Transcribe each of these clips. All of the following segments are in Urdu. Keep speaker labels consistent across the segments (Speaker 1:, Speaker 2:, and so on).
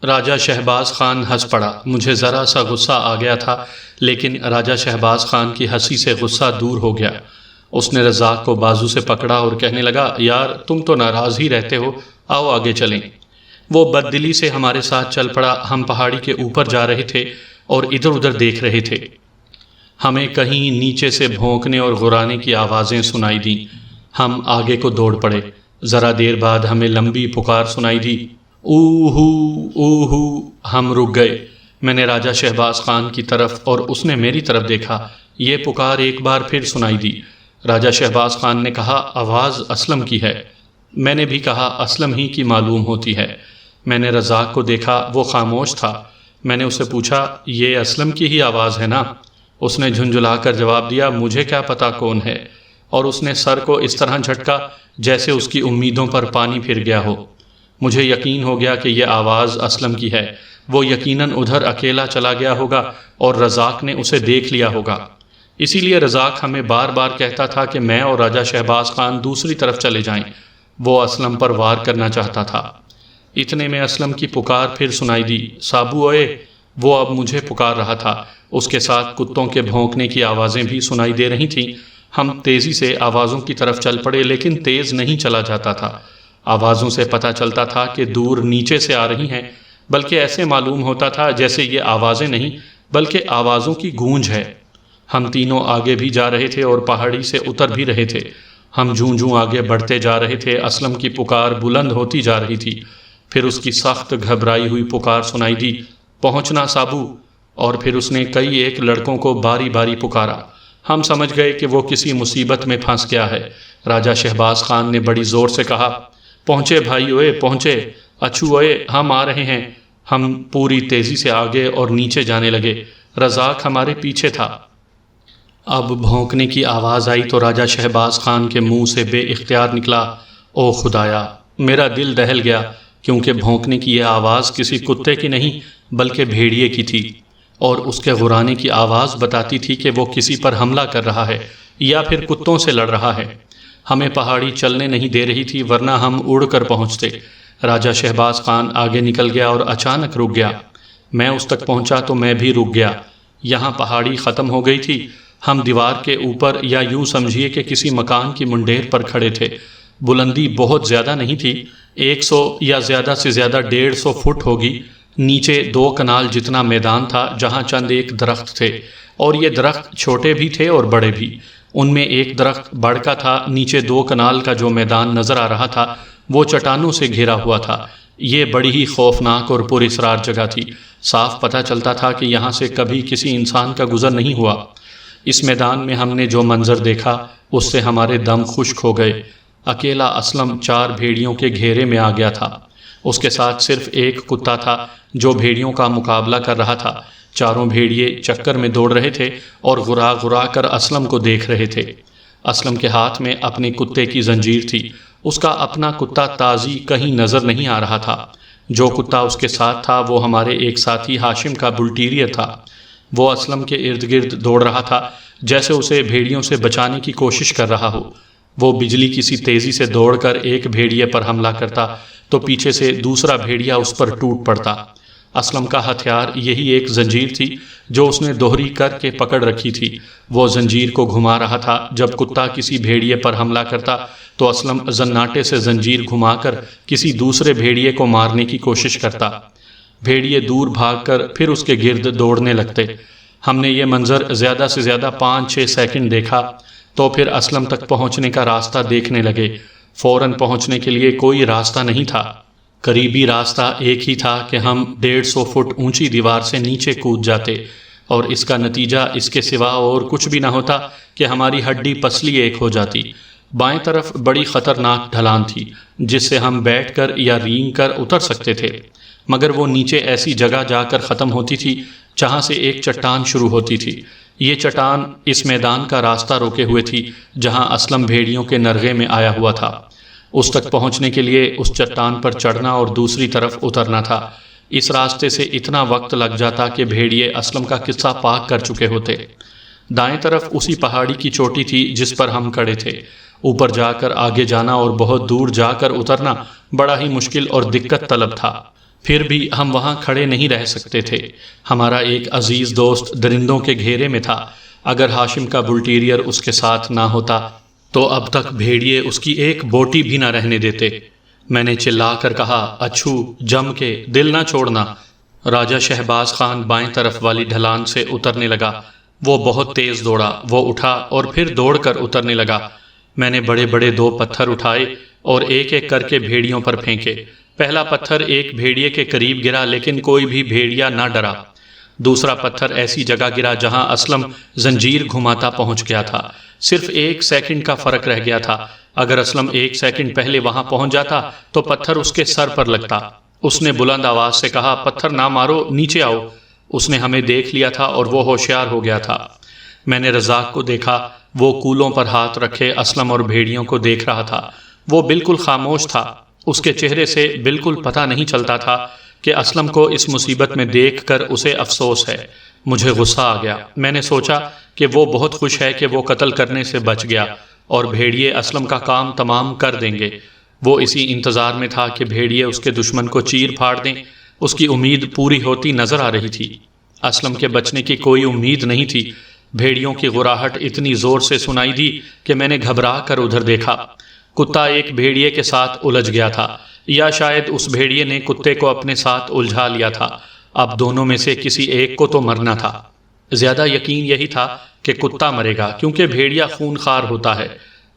Speaker 1: راجہ شہباز خان ہنس پڑا۔ مجھے ذرا سا غصہ آ گیا تھا، لیکن راجہ شہباز خان کی ہنسی سے غصہ دور ہو گیا۔ اس نے رزاق کو بازو سے پکڑا اور کہنے لگا، یار تم تو ناراض ہی رہتے ہو، آؤ آگے چلیں۔ وہ بددلی سے ہمارے ساتھ چل پڑا۔ ہم پہاڑی کے اوپر جا رہے تھے اور ادھر ادھر دیکھ رہے تھے۔ ہمیں کہیں نیچے سے بھونکنے اور غرانے کی آوازیں سنائی دیں۔ ہم آگے کو دوڑ پڑے۔ ذرا دیر بعد ہمیں لمبی پکار سنائی دی، اوہو اوہو۔ ہم رک گئے۔ میں نے راجہ شہباز خان کی طرف اور اس نے میری طرف دیکھا۔ یہ پکار ایک بار پھر سنائی دی۔ راجہ شہباز خان نے کہا، آواز اسلم کی ہے۔ میں نے بھی کہا، اسلم ہی کی معلوم ہوتی ہے۔ میں نے رزاق کو دیکھا، وہ خاموش تھا۔ میں نے اسے پوچھا، یہ اسلم کی ہی آواز ہے نا؟ اس نے جھنجھلا کر جواب دیا، مجھے کیا پتا کون ہے، اور اس نے سر کو اس طرح جھٹکا جیسے اس کی امیدوں پر پانی پھر گیا ہو۔ مجھے یقین ہو گیا کہ یہ آواز اسلم کی ہے۔ وہ یقیناً ادھر اکیلا چلا گیا ہوگا اور رزاق نے اسے دیکھ لیا ہوگا۔ اسی لیے رزاق ہمیں بار بار کہتا تھا کہ میں اور راجہ شہباز خان دوسری طرف چلے جائیں۔ وہ اسلم پر وار کرنا چاہتا تھا۔ اتنے میں اسلم کی پکار پھر سنائی دی، سابو اوئے۔ وہ اب مجھے پکار رہا تھا۔ اس کے ساتھ کتوں کے بھونکنے کی آوازیں بھی سنائی دے رہی تھیں۔ ہم تیزی سے آوازوں کی طرف چل پڑے، لیکن تیز نہیں چلا جاتا تھا۔ آوازوں سے پتہ چلتا تھا کہ دور نیچے سے آ رہی ہیں، بلکہ ایسے معلوم ہوتا تھا جیسے یہ آوازیں نہیں بلکہ آوازوں کی گونج ہے۔ ہم تینوں آگے بھی جا رہے تھے اور پہاڑی سے اتر بھی رہے تھے۔ ہم جوں جوں آگے بڑھتے جا رہے تھے، اسلم کی پکار بلند ہوتی جا رہی تھی۔ پھر اس کی سخت گھبرائی ہوئی پکار سنائی دی، پہنچنا سابو۔ اور پھر اس نے کئی ایک لڑکوں کو باری باری پکارا۔ ہم سمجھ گئے کہ وہ کسی مصیبت میں پھنس گیا ہے۔ راجہ شہباز خان نے بڑی زور سے کہا، پہنچے بھائی اوئے، پہنچے، اچھو اوئے، ہم آ رہے ہیں۔ ہم پوری تیزی سے آگے اور نیچے جانے لگے۔ رزاق ہمارے پیچھے تھا۔ اب بھونکنے کی آواز آئی تو راجہ شہباز خان کے منہ سے بے اختیار نکلا، او خدایا۔ میرا دل دہل گیا، کیونکہ بھونکنے کی یہ آواز کسی کتے کی نہیں بلکہ بھیڑیے کی تھی، اور اس کے غرانے کی آواز بتاتی تھی کہ وہ کسی پر حملہ کر رہا ہے یا پھر کتوں سے لڑ رہا ہے۔ ہمیں پہاڑی چلنے نہیں دے رہی تھی، ورنہ ہم اڑ کر پہنچتے۔ راجہ شہباز خان آگے نکل گیا اور اچانک رک گیا۔ میں اس تک پہنچا تو میں بھی رک گیا۔ یہاں پہاڑی ختم ہو گئی تھی۔ ہم دیوار کے اوپر، یا یوں سمجھیے کہ کسی مکان کی منڈیر پر کھڑے تھے۔ بلندی بہت زیادہ نہیں تھی، 100 یا زیادہ سے زیادہ 150 فٹ ہوگی۔ نیچے 2 کنال جتنا میدان تھا، جہاں چند ایک درخت تھے، اور یہ درخت چھوٹے بھی تھے اور بڑے بھی۔ ان میں ایک درخت بڑ کا تھا۔ نیچے 2 کنال کا جو میدان نظر آ رہا تھا وہ چٹانوں سے گھرا ہوا تھا۔ یہ بڑی ہی خوفناک اور پر اسرار جگہ تھی۔ صاف پتہ چلتا تھا کہ یہاں سے کبھی کسی انسان کا گزر نہیں ہوا۔ اس میدان میں ہم نے جو منظر دیکھا اس سے ہمارے دم خشک ہو گئے۔ اکیلا اسلم 4 بھیڑیوں کے گھیرے میں آ گیا تھا۔ اس کے ساتھ صرف ایک کتا تھا جو بھیڑیوں کا مقابلہ کر رہا تھا۔ چاروں بھیڑیے چکر میں دوڑ رہے تھے اور غرا غرا کر اسلم کو دیکھ رہے تھے۔ اسلم کے ہاتھ میں اپنے کتے کی زنجیر تھی۔ اس کا اپنا کتا تازی کہیں نظر نہیں آ رہا تھا۔ جو کتا اس کے ساتھ تھا وہ ہمارے ایک ساتھی ہاشم کا بلٹیریئر تھا۔ وہ اسلم کے ارد گرد دوڑ رہا تھا جیسے اسے بھیڑیوں سے بچانے کی کوشش کر رہا ہو۔ وہ بجلی کسی تیزی سے دوڑ کر ایک بھیڑیے پر حملہ کرتا تو پیچھے سے دوسرا بھیڑیا اس پر ٹوٹ پڑتا۔ اسلم کا ہتھیار یہی ایک زنجیر تھی جو اس نے دوہری کر کے پکڑ رکھی تھی۔ وہ زنجیر کو گھما رہا تھا۔ جب کتا کسی بھیڑیے پر حملہ کرتا تو اسلم زناٹے سے زنجیر گھما کر کسی دوسرے بھیڑیے کو مارنے کی کوشش کرتا۔ بھیڑیے دور بھاگ کر پھر اس کے گرد دوڑنے لگتے۔ ہم نے یہ منظر زیادہ سے زیادہ 5-6 سیکنڈ دیکھا، تو پھر اسلم تک پہنچنے کا راستہ دیکھنے لگے۔ فوراً پہنچنے کے لیے کوئی راستہ نہیں تھا۔ قریبی راستہ ایک ہی تھا کہ ہم 150 فٹ اونچی دیوار سے نیچے کود جاتے، اور اس کا نتیجہ اس کے سوا اور کچھ بھی نہ ہوتا کہ ہماری ہڈی پسلی ایک ہو جاتی۔ بائیں طرف بڑی خطرناک ڈھلان تھی جس سے ہم بیٹھ کر یا رینگ کر اتر سکتے تھے، مگر وہ نیچے ایسی جگہ جا کر ختم ہوتی تھی جہاں سے ایک چٹان شروع ہوتی تھی۔ یہ چٹان اس میدان کا راستہ روکے ہوئے تھی جہاں اسلم بھیڑیوں کے نرغے میں آیا ہوا تھا۔ اس تک پہنچنے کے لیے اس چٹان پر چڑھنا اور دوسری طرف اترنا تھا۔ اس راستے سے اتنا وقت لگ جاتا کہ بھیڑیے اسلم کا قصہ پاک کر چکے ہوتے۔ دائیں طرف اسی پہاڑی کی چوٹی تھی جس پر ہم کھڑے تھے۔ اوپر جا کر آگے جانا اور بہت دور جا کر اترنا بڑا ہی مشکل اور دقت طلب تھا۔ پھر بھی ہم وہاں کھڑے نہیں رہ سکتے تھے۔ ہمارا ایک عزیز دوست درندوں کے گھیرے میں تھا۔ اگر ہاشم کا بل ٹیریئر اس کے ساتھ نہ ہوتا تو اب تک بھیڑیے اس کی ایک بوٹی بھی نہ رہنے دیتے۔ میں نے چلا کر کہا، اچھو جم کے، دل نہ چھوڑنا۔ راجہ شہباز خان بائیں طرف والی ڈھلان سے اترنے لگا۔ وہ بہت تیز دوڑا۔ وہ اٹھا اور پھر دوڑ کر اترنے لگا۔ میں نے بڑے بڑے 2 پتھر اٹھائے اور ایک ایک کر کے بھیڑیوں پر پھینکے۔ پہلا پتھر ایک بھیڑیے کے قریب گرا لیکن کوئی بھی بھیڑیا نہ ڈرا۔ دوسرا پتھر ایسی جگہ گرا جہاں اسلم زنجیر گھماتا پہنچ گیا تھا۔ صرف 1 سیکنڈ کا فرق رہ گیا تھا۔ اگر اسلم 1 سیکنڈ پہلے وہاں پہنچ جاتا تو پتھر اس کے سر پر لگتا۔ اس نے بلند آواز سے کہا، پتھر نہ مارو، نیچے آؤ۔ اس نے ہمیں دیکھ لیا تھا اور وہ ہوشیار ہو گیا تھا۔ میں نے رزاق کو دیکھا، وہ کولوں پر ہاتھ رکھے اسلم اور بھیڑیوں کو دیکھ رہا تھا۔ وہ بالکل خاموش تھا۔ اس کے چہرے سے بالکل پتہ نہیں چلتا تھا کہ اسلم کو اس مصیبت میں دیکھ کر اسے افسوس ہے۔ مجھے غصہ آ گیا۔ میں نے سوچا کہ وہ بہت خوش ہے کہ وہ قتل کرنے سے بچ گیا اور بھیڑیے اسلم کا کام تمام کر دیں گے۔ وہ اسی انتظار میں تھا کہ بھیڑیے اس کے دشمن کو چیر پھاڑ دیں۔ اس کی امید پوری ہوتی نظر آ رہی تھی۔ اسلم کے بچنے کی کوئی امید نہیں تھی۔ بھیڑیوں کی غراہٹ اتنی زور سے سنائی دی کہ میں نے گھبرا کر ادھر دیکھا۔ کتا ایک بھیڑیے کے ساتھ الجھ گیا تھا، یا شاید اس بھیڑیے نے کتے کو اپنے ساتھ الجھا لیا تھا۔ اب دونوں میں سے کسی ایک کو تو مرنا تھا۔ زیادہ یقین یہی تھا کہ کتا مرے گا کیونکہ بھیڑیا خون خوار ہوتا ہے۔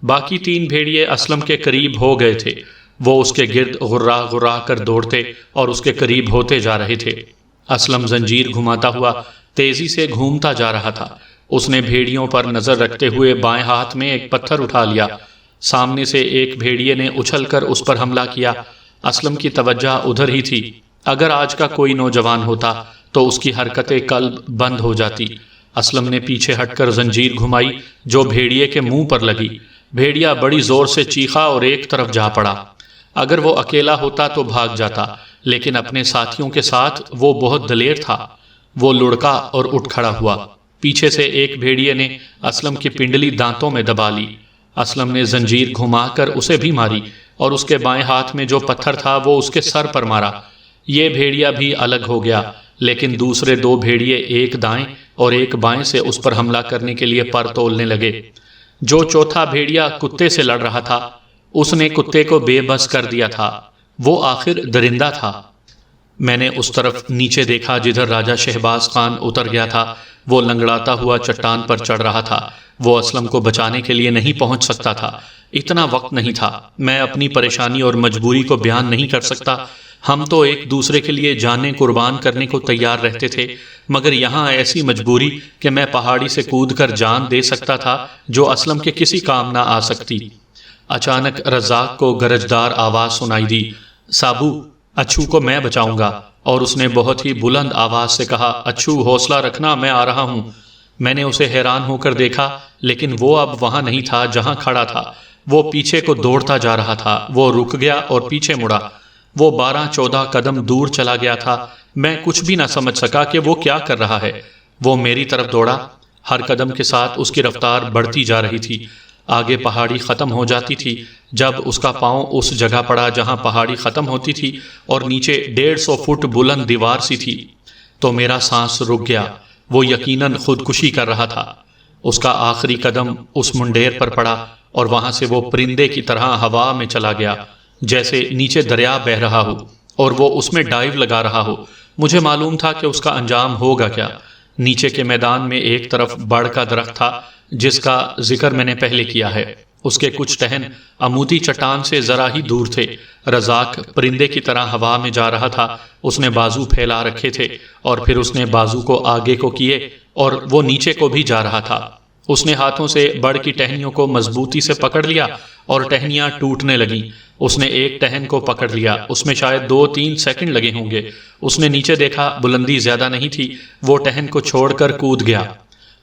Speaker 1: باقی 3 بھیڑیے اسلم کے قریب ہو گئے تھے۔ وہ اس کے گرد غرا غرا کر دوڑتے اور اس کے قریب ہوتے جا رہے تھے۔ اسلم زنجیر گھماتا ہوا تیزی سے گھومتا جا رہا تھا۔ اس نے بھیڑیوں پر نظر رکھتے ہوئے بائیں ہاتھ میں ایک پتھر اٹھا لیا۔ سامنے سے ایک بھیڑیے نے اچھل کر اس پر حملہ کیا۔ اسلم کی توجہ ادھر ہی تھی۔ اگر آج کا کوئی نوجوان ہوتا تو اس کی حرکت قلب بند ہو جاتی۔ اسلم نے پیچھے ہٹ کر زنجیر گھمائی جو بھیڑیے کے منہ پر لگی۔ بھیڑیا بڑی زور سے چیخا اور ایک طرف جا پڑا۔ اگر وہ اکیلا ہوتا تو بھاگ جاتا، لیکن اپنے ساتھیوں کے ساتھ وہ بہت دلیر تھا۔ وہ لڑکا اور اٹھ کھڑا ہوا۔ پیچھے سے ایک بھیڑیے نے اسلم کی پنڈلی دانتوں میں دبا لی۔ اسلم نے زنجیر گھما کر اسے بھی ماری اور اس کے بائیں ہاتھ میں جو پتھر تھا وہ اس کے سر پر مارا۔ یہ بھیڑیا بھی الگ ہو گیا، لیکن دوسرے 2 بھیڑیے ایک دائیں اور ایک بائیں سے اس پر حملہ کرنے کے لیے پر تولنے لگے۔ جو چوتھا بھیڑیا کتے سے لڑ رہا تھا اس نے کتے کو بے بس کر دیا تھا۔ وہ آخر درندہ تھا۔ میں نے اس طرف نیچے دیکھا جدھر راجہ شہباز خان اتر گیا تھا۔ وہ لنگڑاتا ہوا چٹان پر چڑھ رہا تھا۔ وہ اسلم کو بچانے کے لیے نہیں پہنچ سکتا تھا۔ اتنا وقت نہیں تھا۔ میں اپنی پریشانی اور مجبوری کو بیان نہیں کر سکتا۔ ہم تو ایک دوسرے کے لیے جانیں قربان کرنے کو تیار رہتے تھے، مگر یہاں ایسی مجبوری کہ میں پہاڑی سے کود کر جان دے سکتا تھا جو اسلم کے کسی کام نہ آ سکتی۔ اچانک رزاق کو گرجدار آواز سنائی دی، سابو، اچھو کو میں بچاؤں گا۔ اور اس نے بہت ہی بلند آواز سے کہا، اچھو حوصلہ رکھنا، میں آ رہا ہوں۔ میں نے اسے حیران ہو کر دیکھا، لیکن وہ اب وہاں نہیں تھا جہاں کھڑا تھا۔ وہ پیچھے کو دوڑتا جا رہا تھا۔ وہ رک گیا اور پیچھے مڑا۔ وہ 12-14 قدم دور چلا گیا تھا۔ میں کچھ بھی نہ سمجھ سکا کہ وہ کیا کر رہا ہے۔ وہ میری طرف دوڑا۔ ہر قدم کے ساتھ اس کی رفتار بڑھتی جا رہی تھی۔ آگے پہاڑی ختم ہو جاتی تھی۔ جب اس کا پاؤں اس جگہ پڑا جہاں پہاڑی ختم ہوتی تھی اور نیچے 150 فٹ بلند دیوار سی تھی تو میرا سانس رک گیا۔ وہ یقیناً خودکشی کر رہا تھا۔ اس کا آخری قدم اس منڈیر پر پڑا اور وہاں سے وہ پرندے کی طرح ہوا میں چلا گیا، جیسے نیچے دریا بہہ رہا ہو اور وہ اس میں ڈائیو لگا رہا ہو۔ مجھے معلوم تھا کہ اس کا انجام ہوگا کیا۔ نیچے کے میدان میں ایک طرف بڑ کا درخت تھا جس کا ذکر میں نے پہلے کیا ہے۔ اس کے کچھ ٹہن عمودی چٹان سے ذرا ہی دور تھے۔ رزاق پرندے کی طرح ہوا میں جا رہا تھا۔ اس نے بازو پھیلا رکھے تھے اور پھر اس نے بازو کو آگے کو کیے اور وہ نیچے کو بھی جا رہا تھا۔ اس نے ہاتھوں سے بڑ کی ٹہنیوں کو مضبوطی سے پکڑ لیا اور ٹہنیاں ٹوٹنے لگیں۔ اس نے ایک ٹہن کو پکڑ لیا۔ اس میں شاید 2-3 سیکنڈ لگے ہوں گے۔ اس نے نیچے دیکھا، بلندی زیادہ نہیں تھی۔ وہ ٹہن کو چھوڑ کر کود گیا۔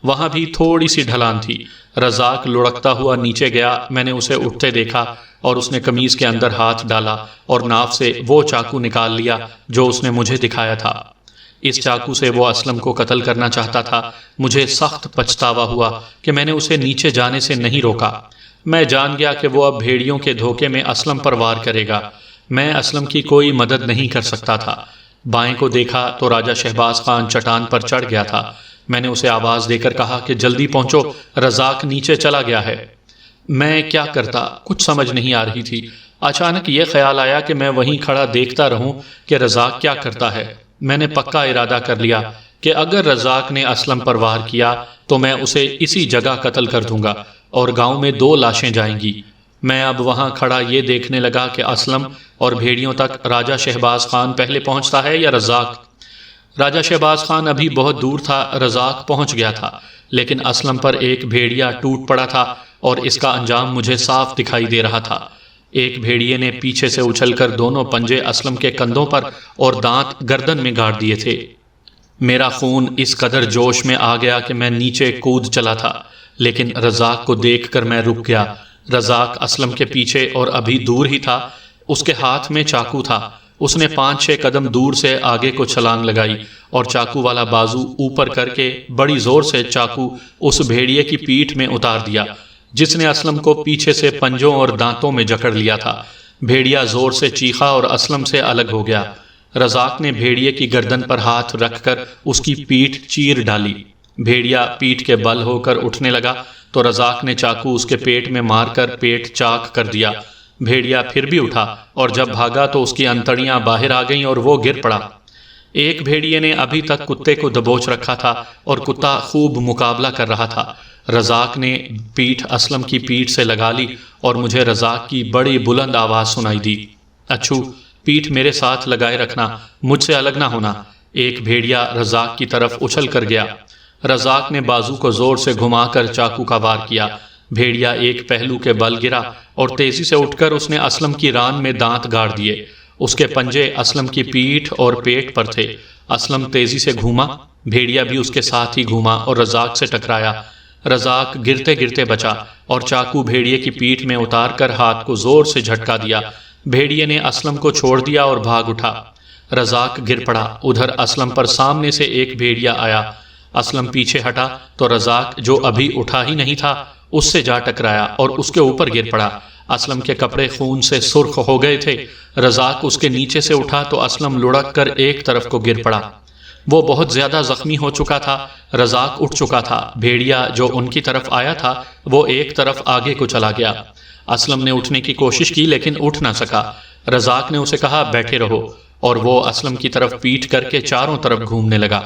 Speaker 1: وہاں بھی تھوڑی سی ڈھلان تھی۔ رزاق لڑکتا ہوا نیچے گیا۔ میں نے اسے اٹھتے دیکھا اور اس نے قمیض کے اندر ہاتھ ڈالا اور ناف سے وہ چاقو نکال لیا جو اس نے مجھے دکھایا تھا۔ اس چاقو سے وہ اسلم کو قتل کرنا چاہتا تھا۔ مجھے سخت پچھتاوا ہوا کہ میں نے اسے نیچے جانے سے نہیں روکا۔ میں جان گیا کہ وہ اب بھیڑیوں کے دھوکے میں اسلم پر وار کرے گا۔ میں اسلم کی کوئی مدد نہیں کر سکتا تھا۔ بائیں کو دیکھا تو راجہ شہباز خان چٹان پر چڑھ گیا تھا۔ میں نے اسے آواز دے کر کہا کہ جلدی پہنچو، رزاق نیچے چلا گیا ہے۔ میں کیا کرتا کچھ سمجھ نہیں آ رہی تھی۔ اچانک یہ خیال آیا کہ میں وہیں کھڑا دیکھتا رہوں کہ رزاق کیا کرتا ہے۔ میں نے پکا ارادہ کر لیا کہ اگر رزاق نے اسلم پر وار کیا تو میں اسے اسی جگہ قتل کر دوں گا اور گاؤں میں 2 لاشیں جائیں گی۔ میں اب وہاں کھڑا یہ دیکھنے لگا کہ اسلم اور بھیڑیوں تک راجہ شہباز خان پہلے پہنچتا ہے یا رزاق۔ راجہ شہباز خان ابھی بہت دور تھا، رزاق پہنچ گیا تھا، لیکن اسلم پر ایک بھیڑیا ٹوٹ پڑا تھا اور اس کا انجام مجھے صاف دکھائی دے رہا تھا۔ ایک بھیڑیے نے پیچھے سے اچھل کر دونوں پنجے اسلم کے کندھوں پر اور دانت گردن میں گاڑ دیے تھے۔ میرا خون اس قدر جوش میں آ گیا کہ میں نیچے کود چلا تھا، لیکن رزاق کو دیکھ کر میں رک گیا۔ رزاق اسلم کے پیچھے اور ابھی دور ہی تھا، اس کے ہاتھ میں چاقو تھا۔ اس نے 5-6 قدم دور سے آگے کو چھلانگ لگائی اور چاقو والا بازو اوپر کر کے بڑی زور سے چاقو اس بھیڑیے کی پیٹھ میں اتار دیا جس نے اسلم کو پیچھے سے پنجوں اور دانتوں میں جکڑ لیا تھا۔ بھیڑیا زور سے چیخا اور اسلم سے الگ ہو گیا۔ رزاق نے بھیڑیے کی گردن پر ہاتھ رکھ کر اس کی پیٹھ چیر ڈالی۔ بھیڑیا پیٹھ کے بل ہو کر اٹھنے لگا تو رزاق نے چاقو اس کے پیٹ میں مار کر پیٹ چاک کر دیا۔ بھیڑیا پھر بھی اٹھا اور جب بھاگا تو اس کی انتڑیاں باہر آ گئیں اور وہ گر پڑا۔ ایک بھیڑیے نے ابھی تک کتے کو دبوچ رکھا تھا اور کتا خوب مقابلہ کر رہا تھا۔ رزاق نے پیٹھ اسلم کی پیٹھ سے لگا لی اور مجھے رزاق کی بڑی بلند آواز سنائی دی، اچھو پیٹھ میرے ساتھ لگائے رکھنا، مجھ سے الگ نہ ہونا۔ ایک بھیڑیا رزاق کی طرف اچھل کر گیا۔ رزاق نے بازو کو زور سے گھما کر چاقو کا وار کیا۔ بھیڑیا ایک پہلو کے بل گرا اور تیزی سے اٹھ کر اس نے اسلم کی ران میں دانت گاڑ دیے۔ اس کے پنجے اسلم کی پیٹھ اور پیٹ پر تھے۔ اسلم تیزی سے گھوما، بھیڑیا بھی اس کے ساتھ ہی گھوما اور رزاق سے ٹکرایا۔ رزاق گرتے گرتے بچا اور چاقو بھیڑیے کی پیٹھ میں اتار کر ہاتھ کو زور سے جھٹکا دیا۔ بھیڑیے نے اسلم کو چھوڑ دیا اور بھاگ اٹھا۔ رزاق گر پڑا۔ ادھر اسلم پر سامنے سے ایک بھیڑیا آیا۔ اسلم پیچھے ہٹا تو رزاق جو ابھی اٹھا ہی نہیں تھا اس سے جا ٹکرایا اور اس کے اوپر گر پڑا۔ اسلم کے کپڑے خون سے سرخ ہو گئے تھے۔ رزاق اس کے نیچے سے اٹھا تو اسلم لڑک کر ایک طرف کو گر پڑا۔ وہ بہت زیادہ زخمی ہو چکا تھا۔ رزاق اٹھ چکا تھا۔ بھیڑیا جو ان کی طرف آیا تھا وہ ایک طرف آگے کو چلا گیا۔ اسلم نے اٹھنے کی کوشش کی لیکن اٹھ نہ سکا۔ رزاق نے اسے کہا بیٹھے رہو اور وہ اسلم کی طرف پیٹ کر کے چاروں طرف گھومنے لگا۔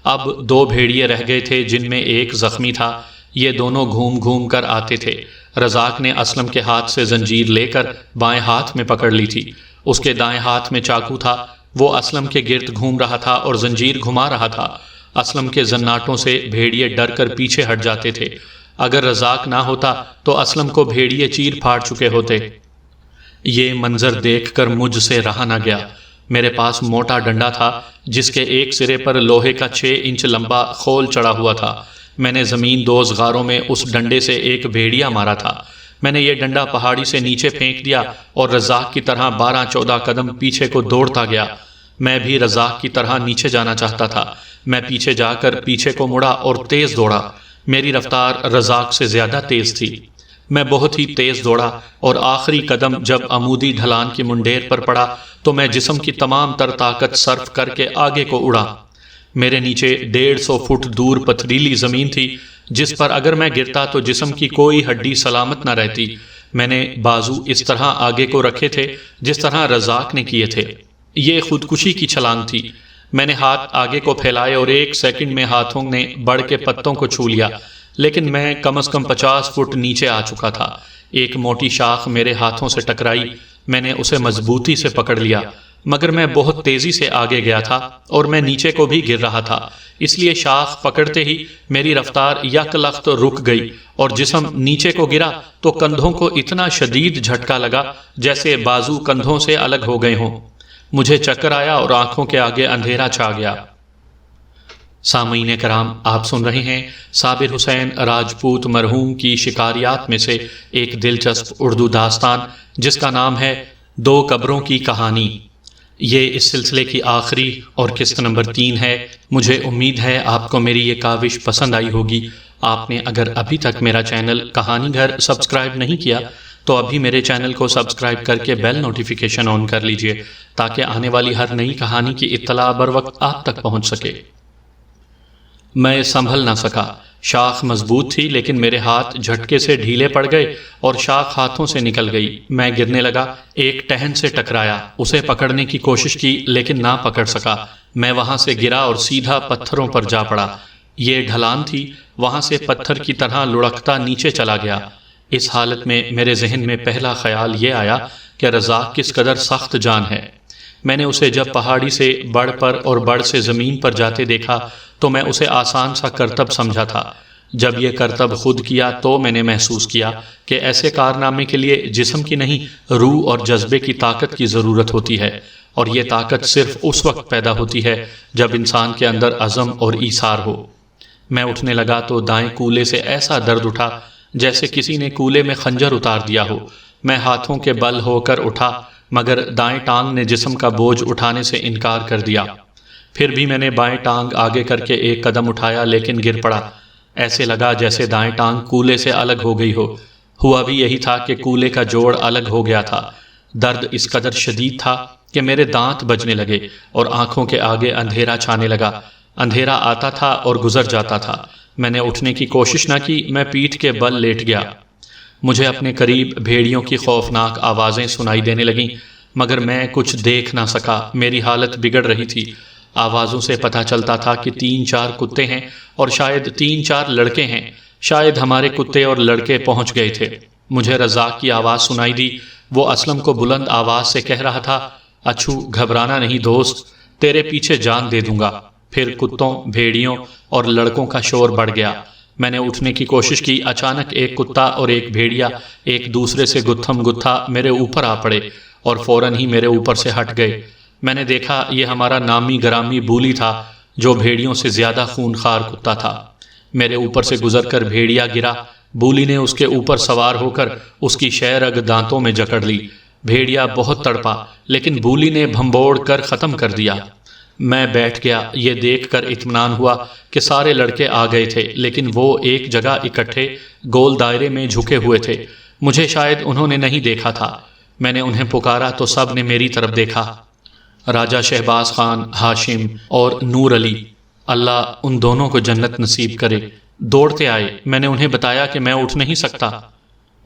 Speaker 1: اب 2 بھیڑیے رہ گئے تھے جن میں ایک زخمی تھا۔ یہ دونوں گھوم گھوم کر آتے تھے۔ رزاق نے اسلم کے ہاتھ سے زنجیر لے کر بائیں ہاتھ میں پکڑ لی تھی۔ اس کے دائیں ہاتھ میں چاقو تھا۔ وہ اسلم کے گرد گھوم رہا تھا اور زنجیر گھما رہا تھا۔ اسلم کے زناٹوں سے بھیڑیے ڈر کر پیچھے ہٹ جاتے تھے۔ اگر رزاق نہ ہوتا تو اسلم کو بھیڑیے چیر پھاڑ چکے ہوتے۔ یہ منظر دیکھ کر مجھ سے رہا نہ گیا۔ میرے پاس موٹا ڈنڈا تھا جس کے ایک سرے پر لوہے کا 6 انچ لمبا خول چڑھا ہوا تھا۔ میں نے زمین دوز غاروں میں اس ڈنڈے سے ایک بھیڑیا مارا تھا۔ میں نے یہ ڈنڈا پہاڑی سے نیچے پھینک دیا اور رزاق کی طرح 12-14 قدم پیچھے کو دوڑتا گیا۔ میں بھی رزاق کی طرح نیچے جانا چاہتا تھا۔ میں پیچھے جا کر پیچھے کو مڑا اور تیز دوڑا۔ میری رفتار رزاق سے زیادہ تیز تھی۔ میں بہت ہی تیز دوڑا اور آخری قدم جب عمودی ڈھلان کی منڈیر پر پڑا تو میں جسم کی تمام تر طاقت صرف کر کے آگے کو اڑا۔ میرے نیچے 150 فٹ دور پتھریلی زمین تھی جس پر اگر میں گرتا تو جسم کی کوئی ہڈی سلامت نہ رہتی۔ میں نے بازو اس طرح آگے کو رکھے تھے جس طرح رزاق نے کیے تھے۔ یہ خودکشی کی چھلانگ تھی۔ میں نے ہاتھ آگے کو پھیلائے اور 1 سیکنڈ میں ہاتھوں نے بڑھ کے پتوں کو چھو لیا، لیکن میں کم از کم 50 فٹ نیچے آ چکا تھا۔ ایک موٹی شاخ میرے ہاتھوں سے ٹکرائی۔ میں نے اسے مضبوطی سے پکڑ لیا، مگر میں بہت تیزی سے آگے گیا تھا اور میں نیچے کو بھی گر رہا تھا، اس لیے شاخ پکڑتے ہی میری رفتار یک لخت رک گئی اور جسم نیچے کو گرا تو کندھوں کو اتنا شدید جھٹکا لگا جیسے بازو کندھوں سے الگ ہو گئے ہوں۔ مجھے چکر آیا اور آنکھوں کے آگے اندھیرا چھا گیا۔ سامعین کرام، آپ سن رہے ہیں صابر حسین راجپوت مرحوم کی شکاریات میں سے ایک دلچسپ اردو داستان جس کا نام ہے 2 قبروں کی کہانی۔ یہ اس سلسلے کی آخری اور قسط نمبر 3 ہے۔ مجھے امید ہے آپ کو میری یہ کاوش پسند آئی ہوگی۔ آپ نے اگر ابھی تک میرا چینل کہانی گھر سبسکرائب نہیں کیا تو ابھی میرے چینل کو سبسکرائب کر کے بیل نوٹیفیکیشن آن کر لیجئے تاکہ آنے والی ہر نئی کہانی کی اطلاع بروقت آپ تک پہنچ سکے۔ میں سنبھل نہ سکا۔ شاخ مضبوط تھی لیکن میرے ہاتھ جھٹکے سے ڈھیلے پڑ گئے اور شاخ ہاتھوں سے نکل گئی۔ میں گرنے لگا، ایک ٹہن سے ٹکرایا، اسے پکڑنے کی کوشش کی لیکن نہ پکڑ سکا۔ میں وہاں سے گرا اور سیدھا پتھروں پر جا پڑا۔ یہ ڈھلان تھی، وہاں سے پتھر کی طرح لڑکتا نیچے چلا گیا۔ اس حالت میں میرے ذہن میں پہلا خیال یہ آیا کہ رزاق کس قدر سخت جان ہے۔ میں نے اسے جب پہاڑی سے بڑھ پر اور بڑھ سے زمین پر جاتے دیکھا تو میں اسے آسان سا کرتب سمجھا تھا۔ جب یہ کرتب خود کیا تو میں نے محسوس کیا کہ ایسے کارنامے کے لیے جسم کی نہیں، روح اور جذبے کی طاقت کی ضرورت ہوتی ہے، اور یہ طاقت صرف اس وقت پیدا ہوتی ہے جب انسان کے اندر عزم اور ایثار ہو۔ میں اٹھنے لگا تو دائیں کولے سے ایسا درد اٹھا جیسے کسی نے کولے میں خنجر اتار دیا ہو۔ میں ہاتھوں کے بل ہو کر اٹھا مگر دائیں ٹانگ نے جسم کا بوجھ اٹھانے سے انکار کر دیا۔ پھر بھی میں نے بائیں ٹانگ آگے کر کے ایک قدم اٹھایا لیکن گر پڑا۔ ایسے لگا جیسے دائیں ٹانگ کولے سے الگ ہو گئی ہو۔ ہوا بھی یہی تھا کہ کولے کا جوڑ الگ ہو گیا تھا۔ درد اس قدر شدید تھا کہ میرے دانت بجنے لگے اور آنکھوں کے آگے اندھیرا چھانے لگا۔ اندھیرا آتا تھا اور گزر جاتا تھا۔ میں نے اٹھنے کی کوشش نہ کی، میں پیٹھ کے بل لیٹ گیا۔ مجھے اپنے قریب بھیڑیوں کی خوفناک آوازیں سنائی دینے لگیں مگر میں کچھ دیکھ نہ سکا۔ میری حالت بگڑ رہی تھی۔ آوازوں سے پتہ چلتا تھا کہ 3-4 کتے ہیں اور شاید 3-4 لڑکے ہیں۔ شاید ہمارے کتے اور لڑکے پہنچ گئے تھے۔ مجھے رزاق کی آواز سنائی دی۔ وہ اسلم کو بلند آواز سے کہہ رہا تھا، اچھو گھبرانا نہیں دوست، تیرے پیچھے جان دے دوں گا۔ پھر کتوں، بھیڑیوں اور لڑکوں کا شور بڑھ گیا۔ میں نے اٹھنے کی کوشش کی، اچانک ایک کتا اور ایک بھیڑیا ایک دوسرے سے گتھم گتھا میرے اوپر آ پڑے اور فوراً ہی میرے اوپر سے ہٹ گئے۔ میں نے دیکھا یہ ہمارا نامی گرامی بولی تھا جو بھیڑیوں سے زیادہ خونخوار کتا تھا۔ میرے اوپر سے گزر کر بھیڑیا گرا۔ بولی نے اس کے اوپر سوار ہو کر اس کی شہ رگ دانتوں میں جکڑ لی۔ بھیڑیا بہت تڑپا لیکن بولی نے بھمبوڑ کر ختم کر دیا۔ میں بیٹھ گیا۔ یہ دیکھ کر اطمینان ہوا کہ سارے لڑکے آ گئے تھے لیکن وہ ایک جگہ اکٹھے گول دائرے میں جھکے ہوئے تھے۔ مجھے شاید انہوں نے نہیں دیکھا تھا۔ میں نے انہیں پکارا تو سب نے میری طرف دیکھا۔ راجہ شہباز خان، ہاشم اور نور علی، اللہ ان دونوں کو جنت نصیب کرے، دوڑتے آئے۔ میں نے انہیں بتایا کہ میں اٹھ نہیں سکتا۔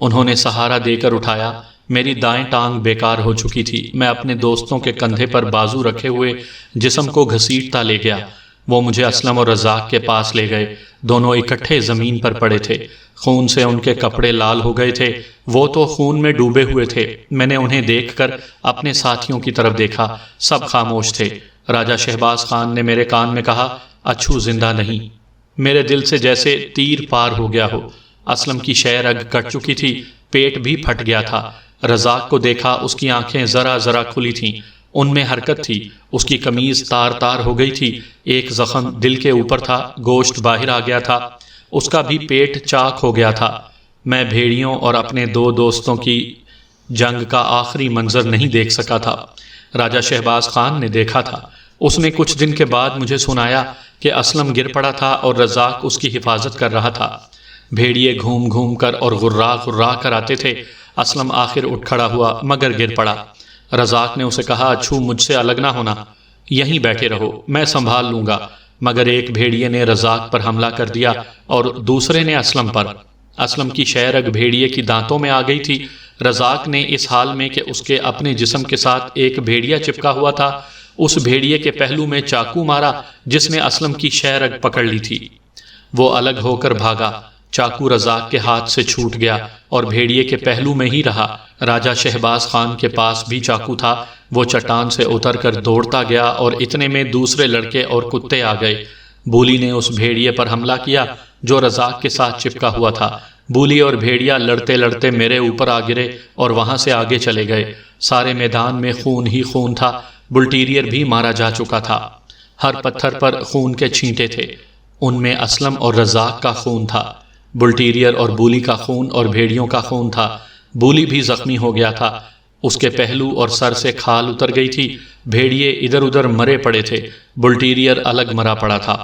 Speaker 1: انہوں نے سہارا دے کر اٹھایا۔ میری دائیں ٹانگ بیکار ہو چکی تھی۔ میں اپنے دوستوں کے کندھے پر بازو رکھے ہوئے جسم کو گھسیٹتا لے گیا۔ وہ مجھے اسلم اور رزاق کے پاس لے گئے۔ دونوں اکٹھے زمین پر پڑے تھے۔ خون سے ان کے کپڑے لال ہو گئے تھے، وہ تو خون میں ڈوبے ہوئے تھے۔ میں نے انہیں دیکھ کر اپنے ساتھیوں کی طرف دیکھا، سب خاموش تھے۔ راجہ شہباز خان نے میرے کان میں کہا، اچھو زندہ نہیں۔ میرے دل سے جیسے تیر پار ہو گیا ہو۔ اسلم کی شہ رگ کٹ چکی تھی، پیٹ بھی پھٹ گیا تھا۔ رزاق کو دیکھا، اس کی آنکھیں ذرا ذرا کھلی تھیں، ان میں حرکت تھی، اس کی قمیض تار تار ہو گئی تھی، ایک زخم دل کے اوپر تھا، گوشت باہر آ گیا تھا، اس کا بھی پیٹ چاک ہو گیا تھا۔ میں بھیڑیوں اور اپنے 2 دوستوں کی جنگ کا آخری منظر نہیں دیکھ سکا تھا۔ راجہ شہباز خان نے دیکھا تھا۔ اس نے کچھ دن کے بعد مجھے سنایا کہ اسلم گر پڑا تھا اور رزاق اس کی حفاظت کر رہا تھا۔ بھیڑیے گھوم گھوم کر اور غرا غرا کر آتے تھے۔ اسلم آخر اٹھ کھڑا ہوا مگر گر پڑا۔ رزاق نے اسے کہا، اچھو مجھ سے الگ نہ ہونا، یہیں بیٹھے رہو، میں سنبھال لوں گا۔ مگر ایک بھیڑیے نے رزاق پر حملہ کر دیا اور دوسرے نے اسلم پر۔ اسلم کی شہ رگ بھیڑیے کی دانتوں میں آ گئی تھی۔ رزاق نے اس حال میں کہ اس کے اپنے جسم کے ساتھ ایک بھیڑیا چپکا ہوا تھا، اس بھیڑیے کے پہلو میں چاقو مارا جس نے اسلم کی شہ رگ پکڑ لی تھی۔ وہ الگ ہو کر بھاگا۔ چاقو رزاق کے ہاتھ سے چھوٹ گیا اور بھیڑیے کے پہلو میں ہی رہا۔ راجہ شہباز خان کے پاس بھی چاقو تھا۔ وہ چٹان سے اتر کر دوڑتا گیا اور اتنے میں دوسرے لڑکے اور کتے آ گئے۔ بولی نے اس بھیڑیے پر حملہ کیا جو رزاق کے ساتھ چپکا ہوا تھا۔ بولی اور بھیڑیا لڑتے لڑتے میرے اوپر آ گرے اور وہاں سے آگے چلے گئے۔ سارے میدان میں خون ہی خون تھا۔ بلٹیریئر بھی مارا جا چکا تھا۔ ہر پتھر پر خون کے چھینٹے تھے، ان میں اسلم اور رزاق کا خون تھا۔ بلٹیریئر اور بولی کا خون اور بھیڑیوں کا خون تھا۔ بولی بھی زخمی ہو گیا تھا، اس کے پہلو اور سر سے کھال اتر گئی تھی۔ بھیڑیے ادھر ادھر مرے پڑے تھے، بلٹیریئر الگ مرا پڑا تھا۔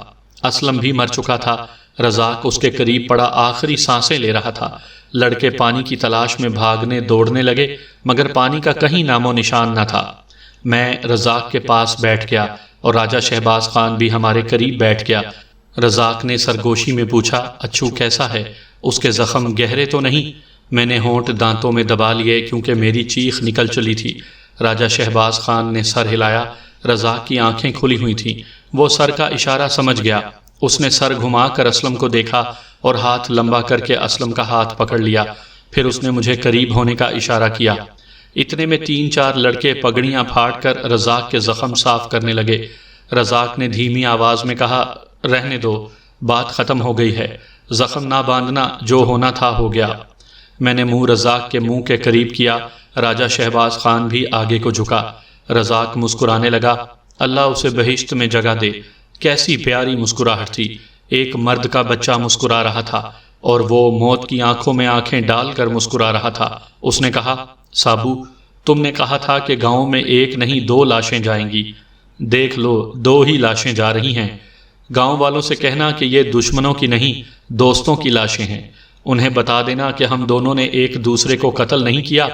Speaker 1: اسلم بھی مر چکا تھا۔ رزاق اس کے قریب پڑا آخری سانسیں لے رہا تھا۔ لڑکے پانی کی تلاش میں بھاگنے دوڑنے لگے مگر پانی کا کہیں نام و نشان نہ تھا۔ میں رزاق کے پاس بیٹھ گیا اور راجہ شہباز خان بھی ہمارے قریب بیٹھ گیا۔ رزاق نے سرگوشی میں پوچھا، اچھو کیسا ہے؟ اس کے زخم گہرے تو نہیں؟ میں نے ہونٹ دانتوں میں دبا لیے کیونکہ میری چیخ نکل چلی تھی۔ راجہ شہباز خان نے سر ہلایا۔ رزاق کی آنکھیں کھلی ہوئی تھیں۔ وہ سر کا اشارہ سمجھ گیا۔ اس نے سر گھما کر اسلم کو دیکھا اور ہاتھ لمبا کر کے اسلم کا ہاتھ پکڑ لیا۔ پھر اس نے مجھے قریب ہونے کا اشارہ کیا۔ اتنے میں 3-4 لڑکے پگڑیاں پھاڑ کر رزاق کے زخم صاف کرنے لگے۔ رزاق نے دھیمی آواز میں کہا، رہنے دو، بات ختم ہو گئی ہے، زخم نہ باندھنا، جو ہونا تھا ہو گیا۔ میں نے منہ رزاق کے منہ کے قریب کیا۔ راجہ شہباز خان بھی آگے کو جھکا۔ رزاق مسکرانے لگا، اللہ اسے بہشت میں جگہ دے۔ کیسی پیاری مسکراہٹ تھی، ایک مرد کا بچہ مسکرا رہا تھا اور وہ موت کی آنکھوں میں آنکھیں ڈال کر مسکرا رہا تھا۔ اس نے کہا، سابو، تم نے کہا تھا کہ گاؤں میں 1 نہیں 2 لاشیں جائیں گی، دیکھ لو 2 ہی لاشیں جا رہی ہیں۔ گاؤں والوں سے کہنا کہ یہ دشمنوں کی نہیں دوستوں کی لاشیں ہیں۔ انہیں بتا دینا کہ ہم دونوں نے ایک دوسرے کو قتل نہیں کیا،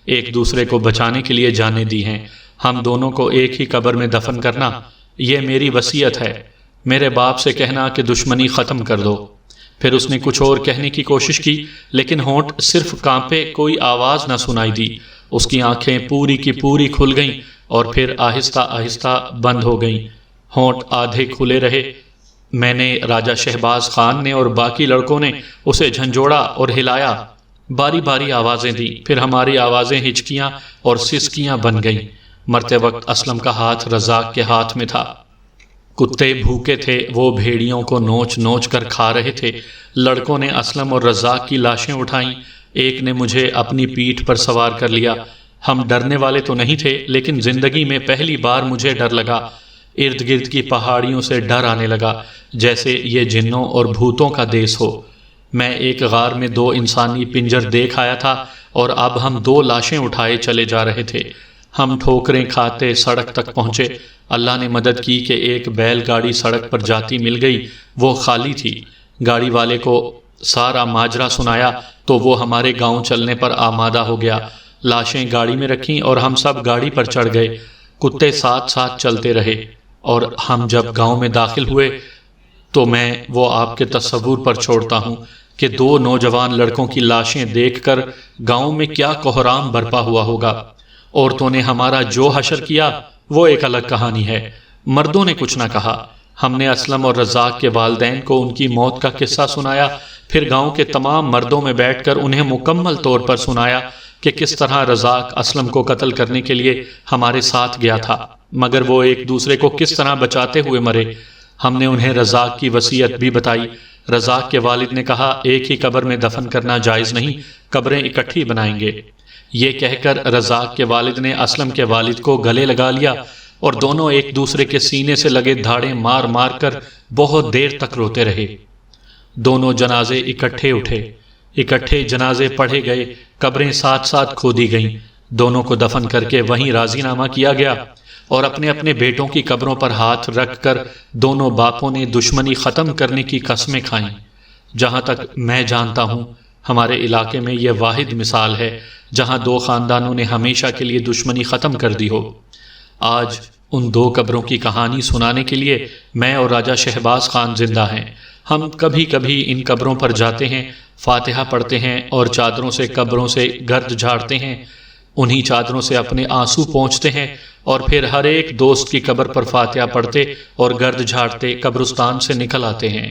Speaker 1: ایک دوسرے کو بچانے کے لیے جانیں دی ہیں۔ ہم دونوں کو ایک ہی قبر میں دفن کرنا، یہ میری وصیت ہے۔ میرے باپ سے کہنا کہ دشمنی ختم کر دو۔ پھر اس نے کچھ اور کہنے کی کوشش کی لیکن ہونٹ صرف کانپے، کوئی آواز نہ سنائی دی۔ اس کی آنکھیں پوری کی پوری کھل گئیں اور پھر آہستہ آہستہ بند ہو گئیں۔ ہونٹ آدھے کھلے رہے۔ میں نے، راجہ شہباز خان نے اور باقی لڑکوں نے اسے جھنجھوڑا اور ہلایا۔ باری باری آوازیں دی، پھر ہماری آوازیں ہچکیاں اور سسکیاں بن گئیں۔ مرتے وقت اسلم کا ہاتھ رزاق کے ہاتھ میں تھا۔ کتے بھوکے تھے، وہ بھیڑیوں کو نوچ نوچ کر کھا رہے تھے۔ لڑکوں نے اسلم اور رزاق کی لاشیں اٹھائیں۔ ایک نے مجھے اپنی پیٹھ پر سوار کر لیا۔ ہم ڈرنے والے تو نہیں تھے لیکن زندگی میں پہلی بار مجھے ڈر لگا۔ ارد گرد کی پہاڑیوں سے ڈر آنے لگا جیسے یہ جنوں اور بھوتوں کا دیس ہو۔ میں ایک غار میں 2 انسانی پنجر دیکھ آیا تھا اور اب ہم 2 لاشیں اٹھائے چلے جا رہے تھے۔ ہم ٹھوکریں کھاتے سڑک تک پہنچے۔ اللہ نے مدد کی کہ ایک بیل گاڑی سڑک پر جاتی مل گئی، وہ خالی تھی۔ گاڑی والے کو سارا ماجرا سنایا تو وہ ہمارے گاؤں چلنے پر آمادہ ہو گیا۔ لاشیں گاڑی میں رکھیں اور ہم سب گاڑی پر چڑھ گئے۔ کتے ساتھ ساتھ چلتے رہے اور ہم جب گاؤں میں داخل ہوئے تو میں وہ آپ کے تصور پر چھوڑتا ہوں کہ 2 نوجوان لڑکوں کی لاشیں دیکھ کر گاؤں میں کیا کوہرام برپا ہوا ہوگا۔ عورتوں نے ہمارا جو حشر کیا وہ ایک الگ کہانی ہے۔ مردوں نے کچھ نہ کہا۔ ہم نے اسلم اور رزاق کے والدین کو ان کی موت کا قصہ سنایا، پھر گاؤں کے تمام مردوں میں بیٹھ کر انہیں مکمل طور پر سنایا کہ کس طرح رزاق اسلم کو قتل کرنے کے لیے ہمارے ساتھ گیا تھا مگر وہ ایک دوسرے کو کس طرح بچاتے ہوئے مرے۔ ہم نے انہیں رزاق کی وصیت بھی بتائی۔ رزاق کے والد نے کہا، ایک ہی قبر میں دفن کرنا جائز نہیں، قبریں اکٹھی بنائیں گے۔ یہ کہہ کر رزاق کے والد نے اسلم کے والد کو گلے لگا لیا اور دونوں ایک دوسرے کے سینے سے لگے دھاڑیں مار مار کر بہت دیر تک روتے رہے۔ دونوں جنازے اکٹھے اٹھے، اکٹھے جنازے پڑھے گئے، قبریں ساتھ ساتھ کھودی گئیں۔ دونوں کو دفن کر کے وہیں راضی نامہ کیا گیا اور اپنے اپنے بیٹوں کی قبروں پر ہاتھ رکھ کر دونوں باپوں نے دشمنی ختم کرنے کی قسمیں کھائیں۔ جہاں تک میں جانتا ہوں ہمارے علاقے میں یہ واحد مثال ہے جہاں 2 خاندانوں نے ہمیشہ کے لیے دشمنی ختم کر دی ہو۔ آج ان 2 قبروں کی کہانی سنانے کے لیے میں اور راجہ شہباز خان زندہ ہیں۔ ہم کبھی کبھی ان قبروں پر جاتے ہیں، فاتحہ پڑھتے ہیں اور چادروں سے قبروں سے گرد جھاڑتے ہیں، انہی چادروں سے اپنے آنسو پونچھتے ہیں اور پھر ہر ایک دوست کی قبر پر فاتحہ پڑھتے اور گرد جھاڑتے قبرستان سے نکل آتے ہیں۔